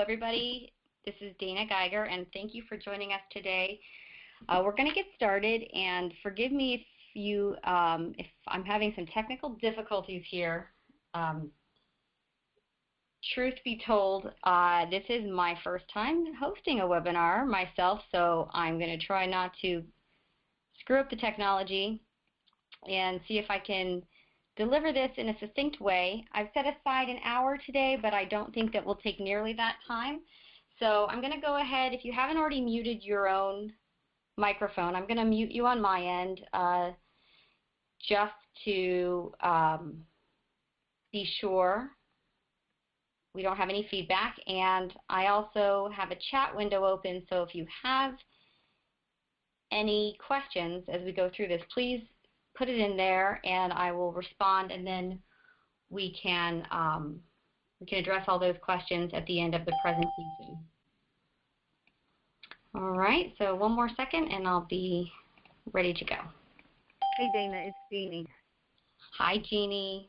everybody. This is Dana Geiger, and thank you for joining us today. We're going to get started, and forgive me if I'm having some technical difficulties here. Truth be told, this is my first time hosting a webinar myself, so I'm going to try not to screw up the technology and see if I can deliver this in a succinct way. I've set aside an hour today, but I don't think that will take nearly that time. So I'm going to go ahead. If you haven't already muted your own microphone, I'm going to mute you on my end just to be sure we don't have any feedback. And I also have a chat window open, so if you have any questions as we go through this, please put it in there and I will respond, and then we can address all those questions at the end of the presentation. All right, so one more second and I'll be ready to go. Hey Dana, it's Jeannie. Hi Jeannie,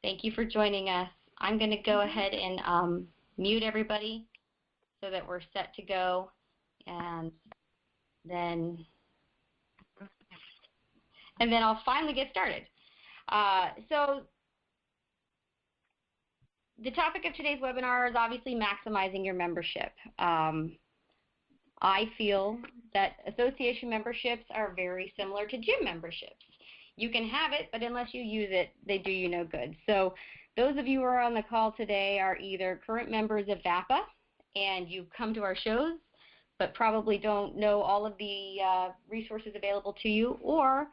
thank you for joining us. I'm going to go ahead and mute everybody so that we're set to go, and then I'll finally get started. So the topic of today's webinar is obviously maximizing your membership. I feel that association memberships are very similar to gym memberships. You can have it, but unless you use it, they do you no good. So those of you who are on the call today are either current members of VAPPA and you come to our shows, but probably don't know all of the resources available to you, or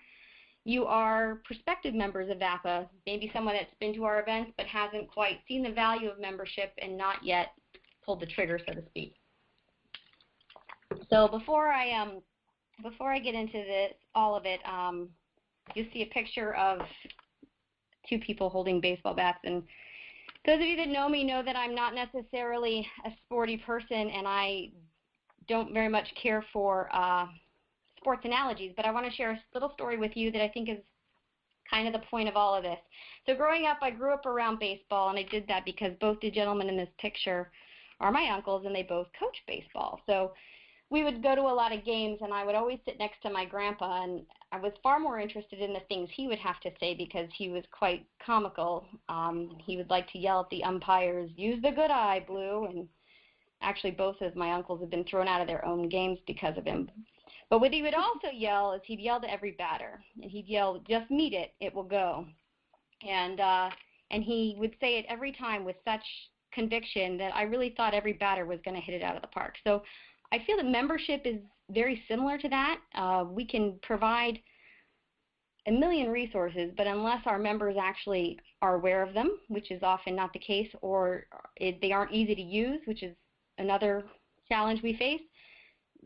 you are prospective members of VAPPA, maybe someone that's been to our events but hasn't quite seen the value of membership and not yet pulled the trigger, so to speak. So before I get into this, all of it, you'll see a picture of two people holding baseball bats, and those of you that know me know that I'm not necessarily a sporty person, and I don't very much care for sports analogies, but I want to share a little story with you that I think is kind of the point of all of this. So growing up, I grew up around baseball, and I did that because both the gentlemen in this picture are my uncles, and they both coach baseball. So we would go to a lot of games, and I would always sit next to my grandpa, and I was far more interested in the things he would have to say because he was quite comical. He would like to yell at the umpires, "Use the good eye, Blue," and actually both of my uncles have been thrown out of their own games because of him. But what he would also yell is he'd yell to every batter, and he'd yell, "Just meet it, it will go." And he would say it every time with such conviction that I really thought every batter was going to hit it out of the park. So I feel that membership is very similar to that. We can provide a million resources, but unless our members actually are aware of them, which is often not the case, or they aren't easy to use, which is another challenge we face,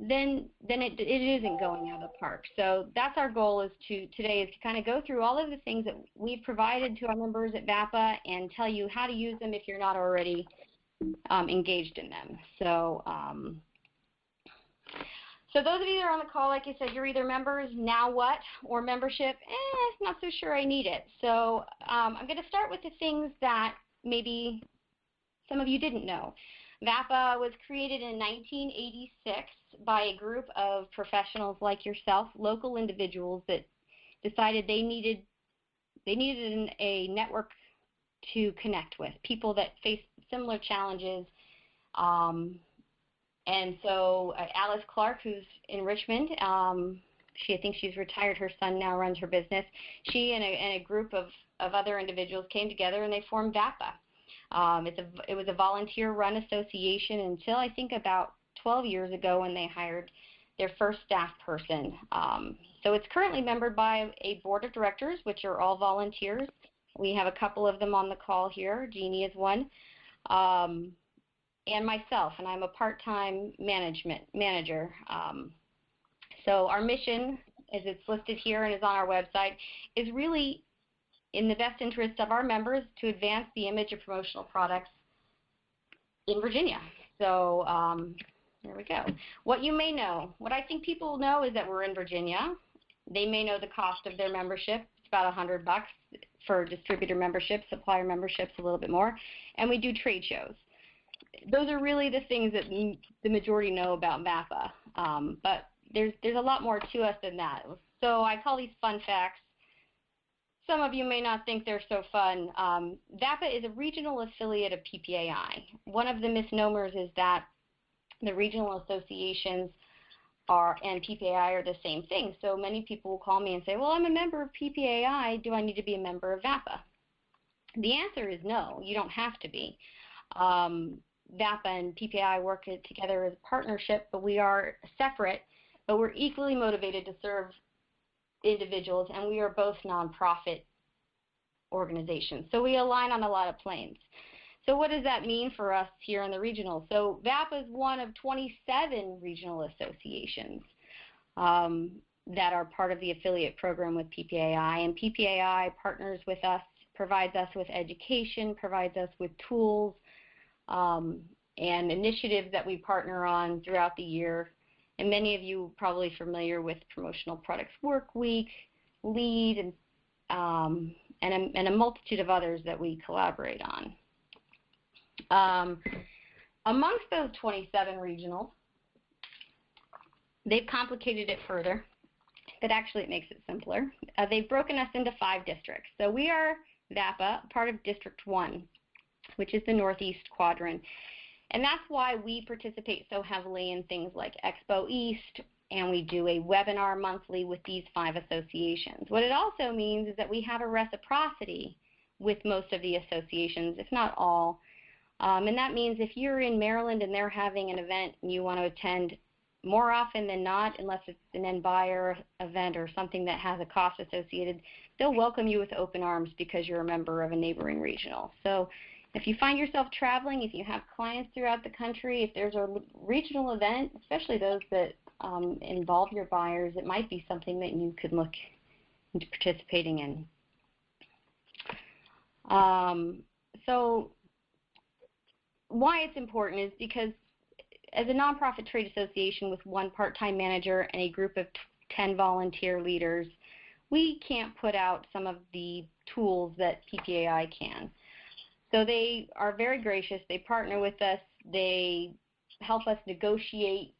then it isn't going out of the park. So that's our goal today is to kind of go through all of the things that we've provided to our members at VAPPA and tell you how to use them if you're not already engaged in them. So those of you that are on the call, like I said, you're either members, now what, or membership, not so sure I need it. So I'm going to start with the things that maybe some of you didn't know. VAPPA was created in 1986 by a group of professionals like yourself, local individuals that decided they needed a network to connect with, people that face similar challenges. And so Alice Clark, who's in Richmond, I think she's retired, her son now runs her business. She and a group of other individuals came together and they formed VAPPA. It was a volunteer-run association until I think about 12 years ago when they hired their first staff person. So it's currently membered by a board of directors, which are all volunteers. We have a couple of them on the call here. Jeannie is one. And myself, and I'm a part-time manager. So our mission, as it's listed here and is on our website, is really in the best interest of our members to advance the image of promotional products in Virginia. So there we go. What you may know, what I think people know is that we're in Virginia. They may know the cost of their membership. It's about $100 for distributor memberships, supplier memberships a little bit more, and we do trade shows. those are really the things that the majority know about VAPPA. But there's a lot more to us than that. So I call these fun facts. Some of you may not think they're so fun. VAPPA is a regional affiliate of PPAI. One of the misnomers is that the regional associations and PPAI are the same thing. So many people will call me and say, well, I'm a member of PPAI. Do I need to be a member of VAPPA? The answer is no, you don't have to be. VAPPA and PPAI work together as a partnership, but we are separate, but we're equally motivated to serve individuals, and we are both nonprofit organizations. So we align on a lot of planes. So what does that mean for us here in the regional? So VAPPA is one of 27 regional associations that are part of the affiliate program with PPAI, and PPAI partners with us, provides us with education, provides us with tools and initiatives that we partner on throughout the year. And many of you are probably familiar with Promotional Products Work Week, LEAD, and a multitude of others that we collaborate on. Amongst those 27 regionals, they've complicated it further, but actually it makes it simpler. They've broken us into 5 districts. So we are VAPPA, part of District 1, which is the Northeast Quadrant. And that's why we participate so heavily in things like Expo East, and we do a webinar monthly with these 5 associations. What it also means is that we have a reciprocity with most of the associations, if not all. And that means if you're in Maryland and they're having an event and you want to attend, more often than not, unless it's an end buyer event or something that has a cost associated, they'll welcome you with open arms because you're a member of a neighboring regional. So if you find yourself traveling, if you have clients throughout the country, if there's a regional event, especially those that involve your buyers, it might be something that you could look into participating in. So why it's important is because as a nonprofit trade association with 1 part-time manager and a group of 10 volunteer leaders, we can't put out some of the tools that PPAI can. So they are very gracious. They partner with us. They help us negotiate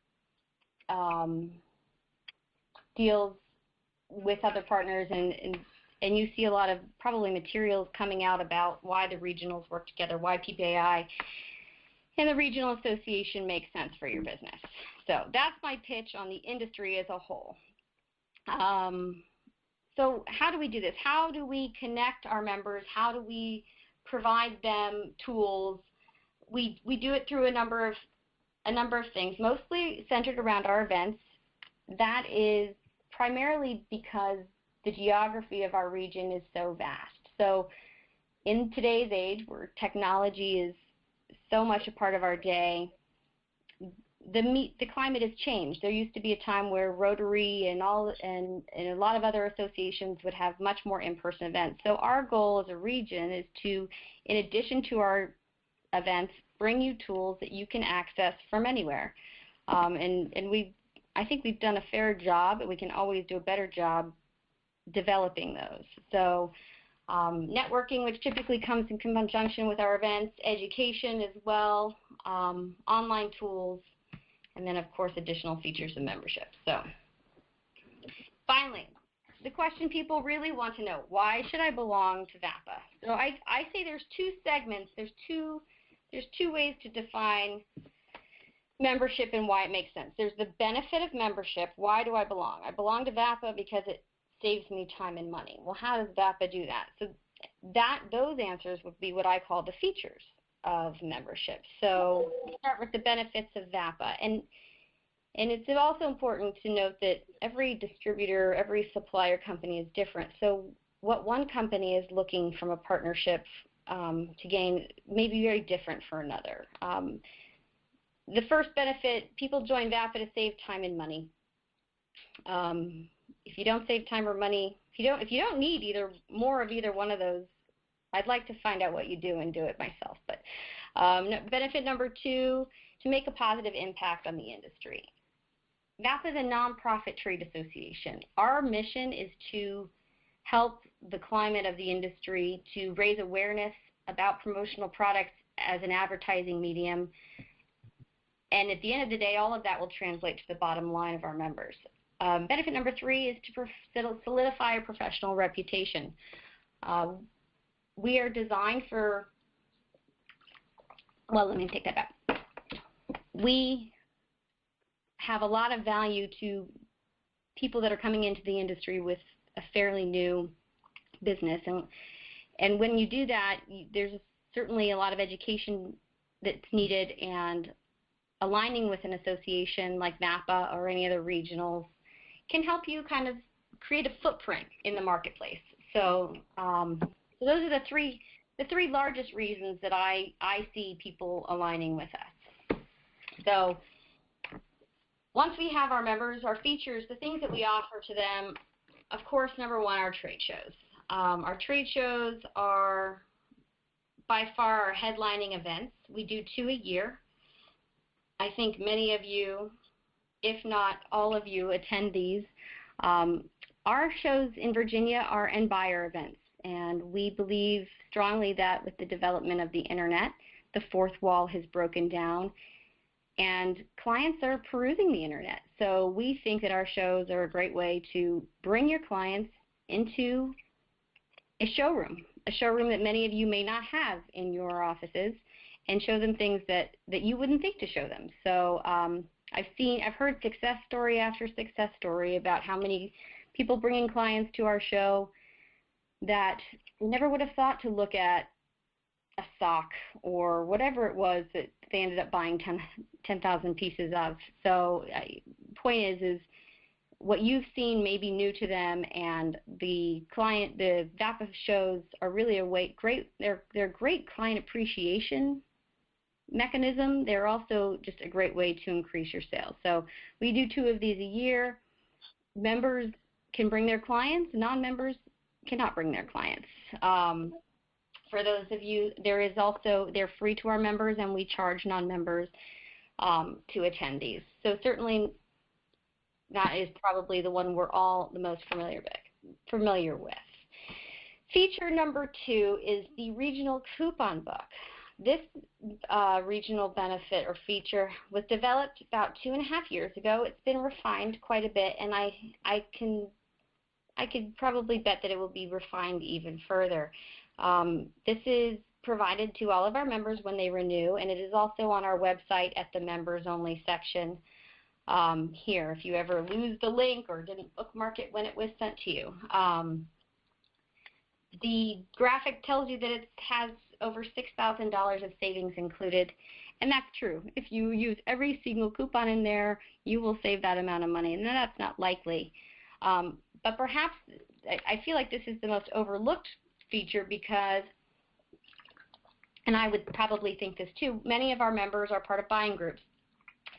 deals with other partners, and you see a lot of probably materials coming out about why the regionals work together, why PPAI and the regional association makes sense for your business. So that's my pitch on the industry as a whole. So how do we do this? How do we connect our members? How do we provide them tools? We do it through a number of things, mostly centered around our events. That is primarily because the geography of our region is so vast. So in today's age, where technology is so much a part of our day, the climate has changed. There used to be a time where Rotary and a lot of other associations would have much more in-person events. So our goal as a region is to, in addition to our events, bring you tools that you can access from anywhere. I think we've done a fair job, but we can always do a better job developing those. So networking, which typically comes in conjunction with our events, education as well, online tools, and then, of course, additional features and membership. So finally, the question people really want to know, why should I belong to VAPPA? So I say there's 2 segments. There's two ways to define membership and why it makes sense. There's the benefit of membership. Why do I belong? I belong to VAPPA because it saves me time and money. Well, how does VAPPA do that? So those answers would be what I call the features of membership. So we start with the benefits of VAPPA. And it's also important to note that every distributor, every supplier company is different. So what one company is looking from a partnership to gain may be very different for another. The first benefit, people join VAPPA to save time and money. If you don't save time or money, if you don't need more of either one of those, I'd like to find out what you do and do it myself. But benefit number 2, to make a positive impact on the industry. VAPPA is a nonprofit trade association. Our mission is to help the climate of the industry, to raise awareness about promotional products as an advertising medium. And at the end of the day, all of that will translate to the bottom line of our members. Benefit number 3 is to solidify a professional reputation. We are designed for, well, let me take that back. We have a lot of value to people that are coming into the industry with a fairly new business. And when you do that, there's certainly a lot of education that's needed, and aligning with an association like VAPPA or any other regionals can help you kind of create a footprint in the marketplace. So, so those are the three largest reasons that I see people aligning with us. So once we have our members, our features, the things that we offer to them, of course, number 1, our trade shows. Our trade shows are by far our headlining events. We do 2 a year. I think many of you, if not all of you, attend these. Our shows in Virginia are end buyer events, and we believe strongly that with the development of the internet, the fourth wall has broken down, and clients are perusing the internet. So we think that our shows are a great way to bring your clients into a showroom that many of you may not have in your offices, and show them things that you wouldn't think to show them. So I've heard success story after success story about how many people bringing clients to our show that we never would have thought to look at a sock or whatever it was that they ended up buying 10,000 pieces of. So point is what you've seen may be new to them, and the VAPPA shows are really they're great client appreciation mechanism. They're also just a great way to increase your sales. So we do 2 of these a year. Members can bring their clients. Non-members cannot bring their clients. For those of you, they're free to our members, and we charge non-members to attend these. So certainly that is probably the one we're all the most familiar with. Feature number 2 is the regional coupon book. This regional benefit or feature was developed about 2.5 years ago. It's been refined quite a bit, and I could probably bet that it will be refined even further. This is provided to all of our members when they renew, and it is also on our website at the members only section here if you ever lose the link or didn't bookmark it when it was sent to you. The graphic tells you that it has over $6,000 of savings included, and that's true. If you use every single coupon in there, you will save that amount of money, and that's not likely. But perhaps I feel like this is the most overlooked feature because, and I would probably think this too, many of our members are part of buying groups,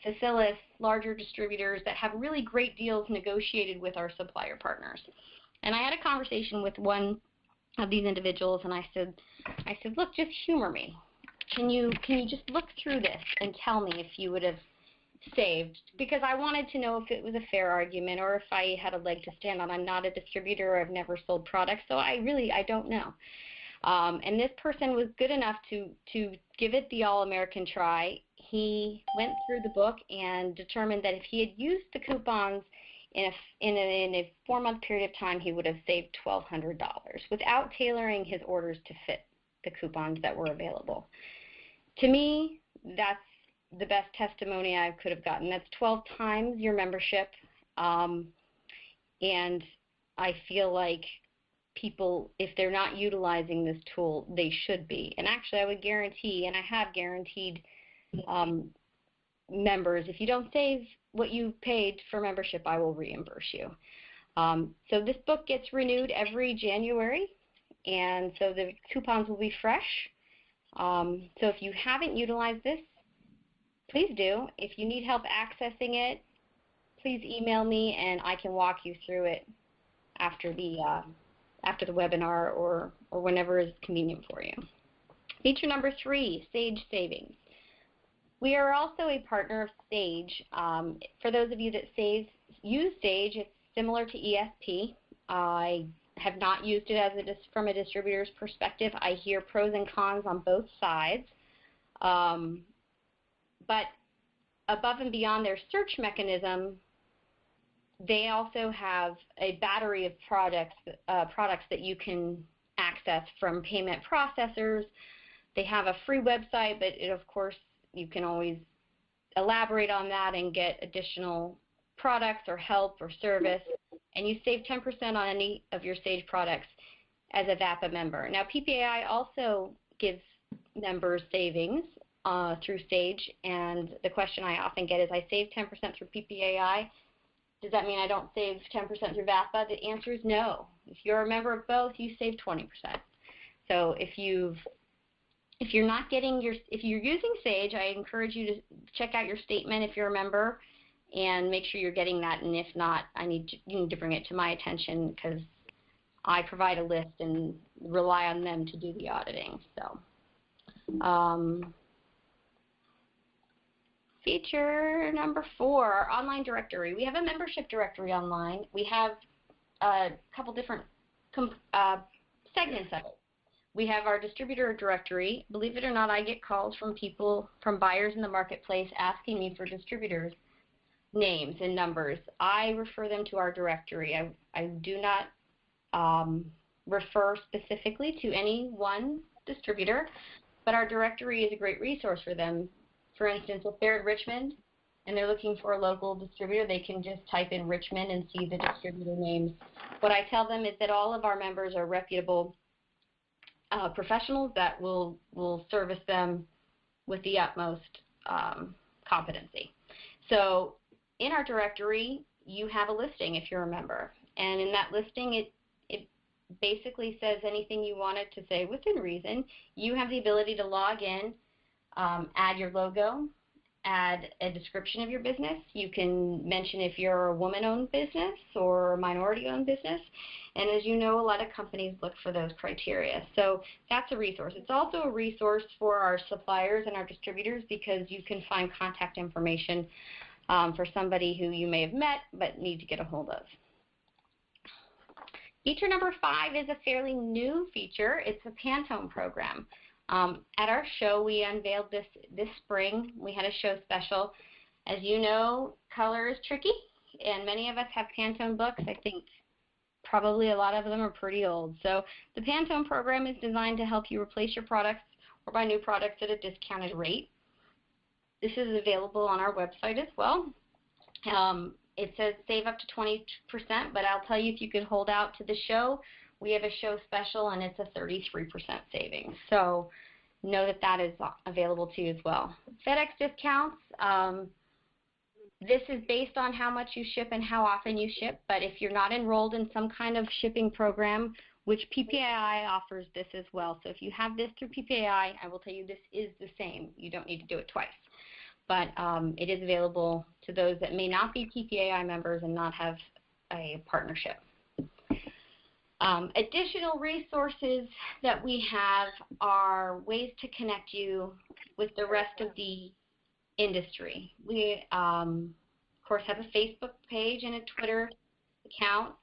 Facilis, larger distributors that have really great deals negotiated with our supplier partners. And I had a conversation with one of these individuals, and I said, look, just humor me. Can you just look through this and tell me if you would have saved? Because I wanted to know if it was a fair argument or if I had a leg to stand on. I'm not a distributor. I've never sold products, so I don't know. And this person was good enough to give it the all-American try. He went through the book and determined that if he had used the coupons in a 4-month period of time, he would have saved $1,200 without tailoring his orders to fit the coupons that were available. To me, that's the best testimony I could have gotten. That's 12 times your membership, and I feel like people, if they're not utilizing this tool, they should be. And actually, I would guarantee, and I have guaranteed members, if you don't save what you paid for membership, I will reimburse you. So this book gets renewed every January, and so the coupons will be fresh. So if you haven't utilized this, please do. If you need help accessing it, please email me and I can walk you through it after the webinar or whenever is convenient for you. Feature number 3, Sage Savings. We are also a partner of Sage. For those of you that use Sage, it's similar to ESP. I have not used it from a distributor's perspective. I hear pros and cons on both sides. But above and beyond their search mechanism, they also have a battery of products that you can access from payment processors. They have a free website, but of course you can always elaborate on that and get additional products or help or service, and you save 10% on any of your Sage products as a VAPPA member. Now, PPAI also gives members savings through Sage, and the question I often get is, I save 10% through PPAI. Does that mean I don't save 10% through VAPPA? The answer is no. If you're a member of both, you save 20%. So if you're using Sage, I encourage you to check out your statement if you're a member and make sure you're getting that. And if not, you need to bring it to my attention, because I provide a list and rely on them to do the auditing. So, feature number 4, our online directory. We have a membership directory online. We have a couple different segments of it. We have our distributor directory. Believe it or not, I get calls from buyers in the marketplace asking me for distributors' names and numbers. I refer them to our directory. I do not refer specifically to any one distributor, but our directory is a great resource for them. For instance, if they're in Richmond and they're looking for a local distributor, they can just type in Richmond and see the distributor names. What I tell them is that all of our members are reputable professionals that will service them with the utmost competency. So in our directory, you have a listing if you're a member. And in that listing, it basically says anything you want it to say within reason. You have the ability to log in, add your logo, add a description of your business. You can mention if you're a woman-owned business or a minority-owned business. And as you know, a lot of companies look for those criteria. So that's a resource. It's also a resource for our suppliers and our distributors, because you can find contact information for somebody who you may have met but need to get a hold of. Feature number 5 is a fairly new feature. It's a Pantone program. At our show, we unveiled this spring. We had a show special. As you know, color is tricky, and many of us have Pantone books. I think probably a lot of them are pretty old. So the Pantone program is designed to help you replace your products or buy new products at a discounted rate. This is available on our website as well. It says save up to 20%, but I'll tell you, if you could hold out to the show, we have a show special, and it's a 33% savings. So know that that is available to you as well. FedEx discounts. This is based on how much you ship and how often you ship, but if you're not enrolled in some kind of shipping program, which PPAI offers this as well. So if you have this through PPAI, I will tell you this is the same. You don't need to do it twice. But it is available to those that may not be PPAI members and not have a partnership. Additional resources that we have are ways to connect you with the rest of the industry. We, of course, have a Facebook page and a Twitter account.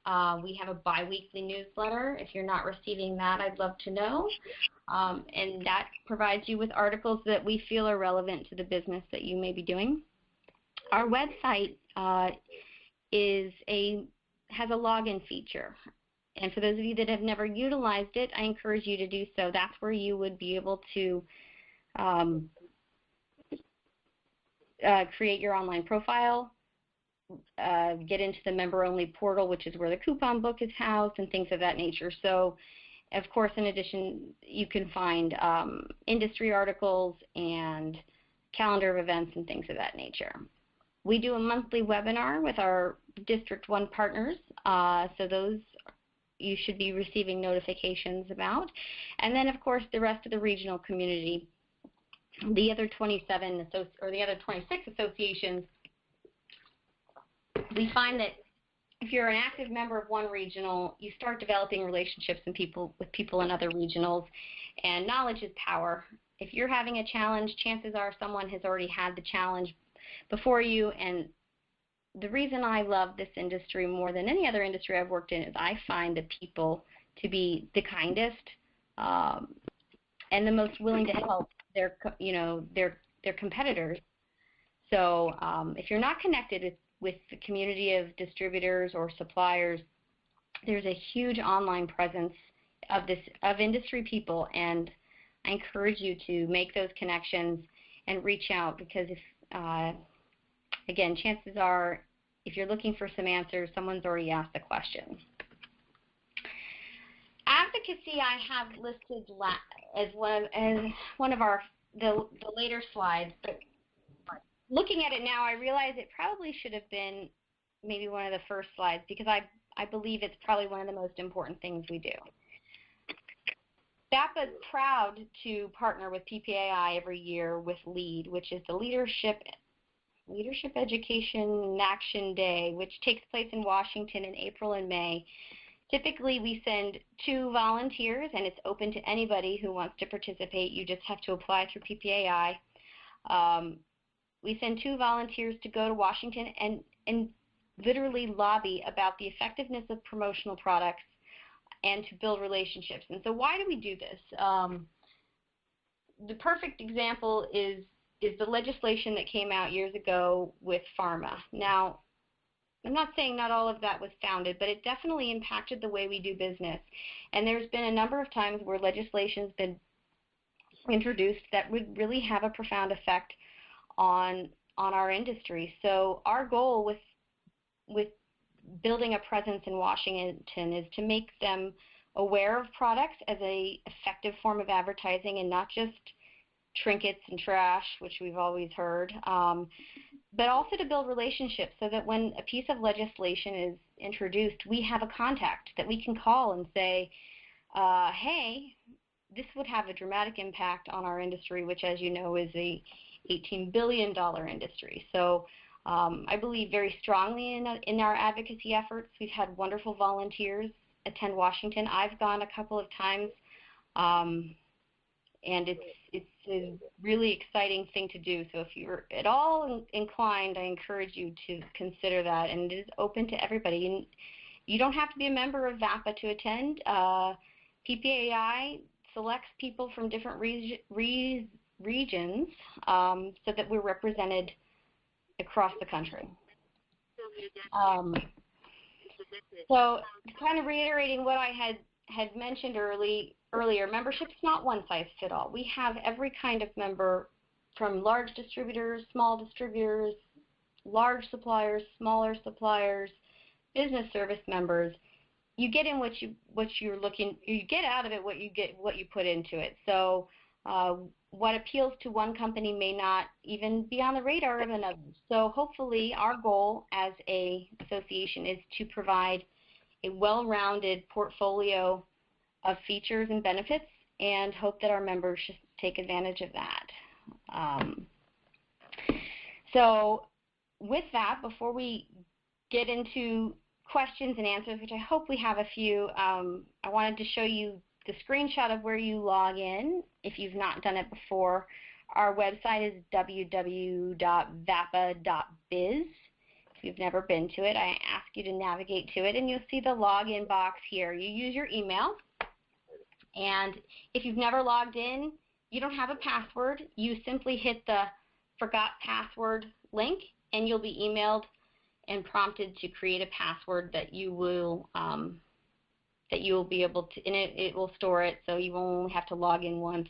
We have a bi-weekly newsletter. If you're not receiving that, I'd love to know. And that provides you with articles that we feel are relevant to the business that you may be doing. Our website has a login feature. And for those of you that have never utilized it, I encourage you to do so. That's where you would be able to create your online profile, get into the member-only portal, which is where the coupon book is housed, and things of that nature. So, of course, in addition, you can find industry articles and calendar of events and things of that nature. We do a monthly webinar with our District 1 partners, so those you should be receiving notifications about. And then, of course, the rest of the regional community, the other 27 or the other 26 associations. We find that if you're an active member of one regional, you start developing relationships with people in other regionals, and knowledge is power. If you're having a challenge, chances are someone has already had the challenge before you. And the reason I love this industry more than any other industry I've worked in is I find the people to be the kindest and the most willing to help their competitors. So if you're not connected with the community of distributors or suppliers, there's a huge online presence of industry people, and I encourage you to make those connections and reach out, because if again, chances are, if you're looking for some answers, someone's already asked the question. Advocacy I have listed as one of the later slides, but looking at it now, I realize it probably should have been maybe one of the first slides, because I believe it's probably one of the most important things we do. VAPPA is proud to partner with PPAI every year with LEAD, which is the Leadership Education and Action Day, which takes place in Washington in April and May. Typically, we send 2 volunteers, and it's open to anybody who wants to participate. You just have to apply through PPAI. We send 2 volunteers to go to Washington and literally lobby about the effectiveness of promotional products and to build relationships. And so why do we do this? The perfect example is the legislation that came out years ago with pharma. Now, I'm not saying not all of that was founded, but it definitely impacted the way we do business. And there's been a number of times where legislation has been introduced that would really have a profound effect on our industry. So our goal with building a presence in Washington is to make them aware of products as a effective form of advertising, and not just trinkets and trash, which we've always heard, but also to build relationships so that when a piece of legislation is introduced, we have a contact that we can call and say, hey, this would have a dramatic impact on our industry, which, as you know, is a $18 billion industry. So I believe very strongly in our advocacy efforts. We've had wonderful volunteers attend Washington. I've gone a couple of times, and it's a really exciting thing to do. So if you're at all inclined, I encourage you to consider that, and it is open to everybody. And you don't have to be a member of VAPPA to attend. PPAI selects people from different regions so that we're represented across the country. So kind of reiterating what I had mentioned earlier, membership's not one size fits all. We have every kind of member, from large distributors, small distributors, large suppliers, smaller suppliers, business service members. You get in what you're looking, you get out of it what you put into it. So what appeals to one company may not even be on the radar of another. So hopefully our goal as an association is to provide a well-rounded portfolio of features and benefits, and hope that our members should take advantage of that. So with that, before we get into questions and answers, which I hope we have a few, I wanted to show you the screenshot of where you log in if you've not done it before. Our website is www.vappa.biz. If you've never been to it, I ask you to navigate to it, and you'll see the login box here. You use your email, and if you've never logged in, you don't have a password. You simply hit the forgot password link, and you'll be emailed and prompted to create a password that you will be able to, and it will store it, so you only have to log in once.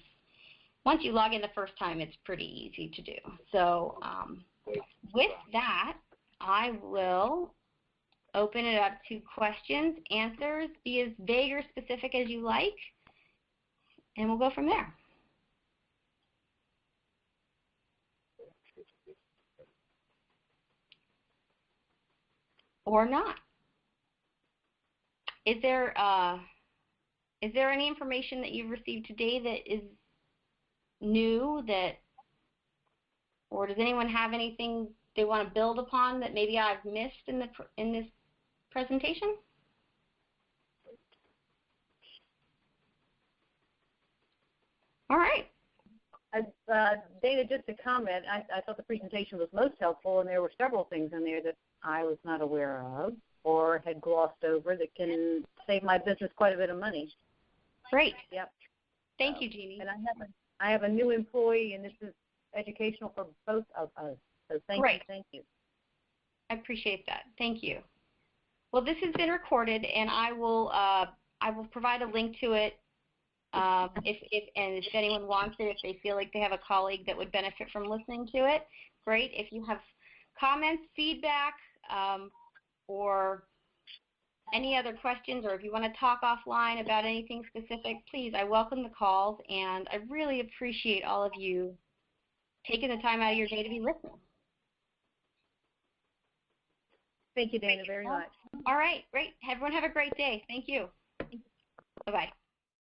Once you log in the first time, it's pretty easy to do. So with that, I will open it up to questions, answers, be as vague or specific as you like, and we'll go from there. Or not. Is there any information that you've received today that is new, or does anyone have anything they want to build upon that maybe I've missed in this presentation? All right. Dana, just a comment. I thought the presentation was most helpful, and there were several things in there that I was not aware of or had glossed over that can save my business quite a bit of money. Great. Yep. Thank you, Jeannie. And I have a new employee, and this is educational for both of us. So thank Great. you, thank you. I appreciate that. Thank you. Well, this has been recorded, and I will provide a link to it if anyone wants it, if they feel like they have a colleague that would benefit from listening to it. Great. If you have comments, feedback, or any other questions, or if you want to talk offline about anything specific, please, I welcome the calls, and I really appreciate all of you taking the time out of your day to be listening. Thank you, Dana, very much. All right, great. Everyone have a great day. Thank you. Bye-bye.